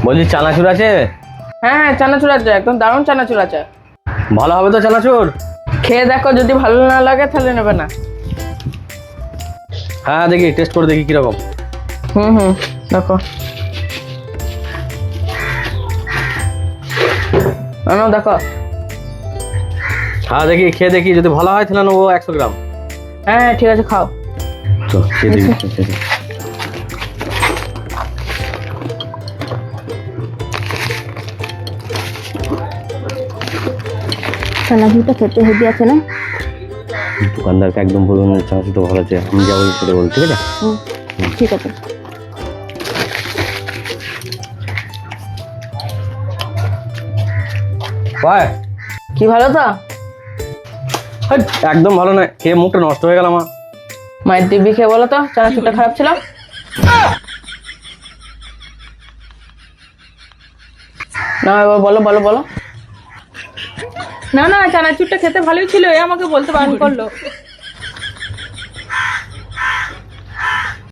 বলছি চানাচুর আছে? হ্যাঁ হ্যাঁ, চানাচুর আছে, একদম দারুণ চানাচুর আছে। ভালো হবে তো চানাচুর? খেয়ে দেখো, যদি ভালো না লাগে তাহলে নেবে না। হ্যাঁ দেখি, টেস্ট করে দেখি কিরকম। হুম, দেখো। দেখো। হ্যাঁ দেখি, খেয়ে দেখি, যদি ভালো হয় তাহলে নেবো 100 গ্রাম। হ্যাঁ হ্যাঁ, ঠিক আছে, খাও। তো খেয়ে দেখি, খেয়ে দেখি। চানাচুরটা খেতে হেভি আছে না? দোকানদারকে একদম বলুন চানাচুরটা ভালো আছে, আমি যাবো সেটা বল, ঠিক আছে? ঠিক আছে। ভাই কি ভালো তো? হাট, একদম ভালো নয়, খেয়ে মুখটা নষ্ট হয়ে গেল আমার। মায়ের দিব্যি খেয়ে বলো তো চানাচুরটা খারাপ ছিল? না, এবার বলো বলো বলো। না না, চানাচুরটা খেতে ভালোই ছিল, এ আমাকে বলতে বারণ করলো।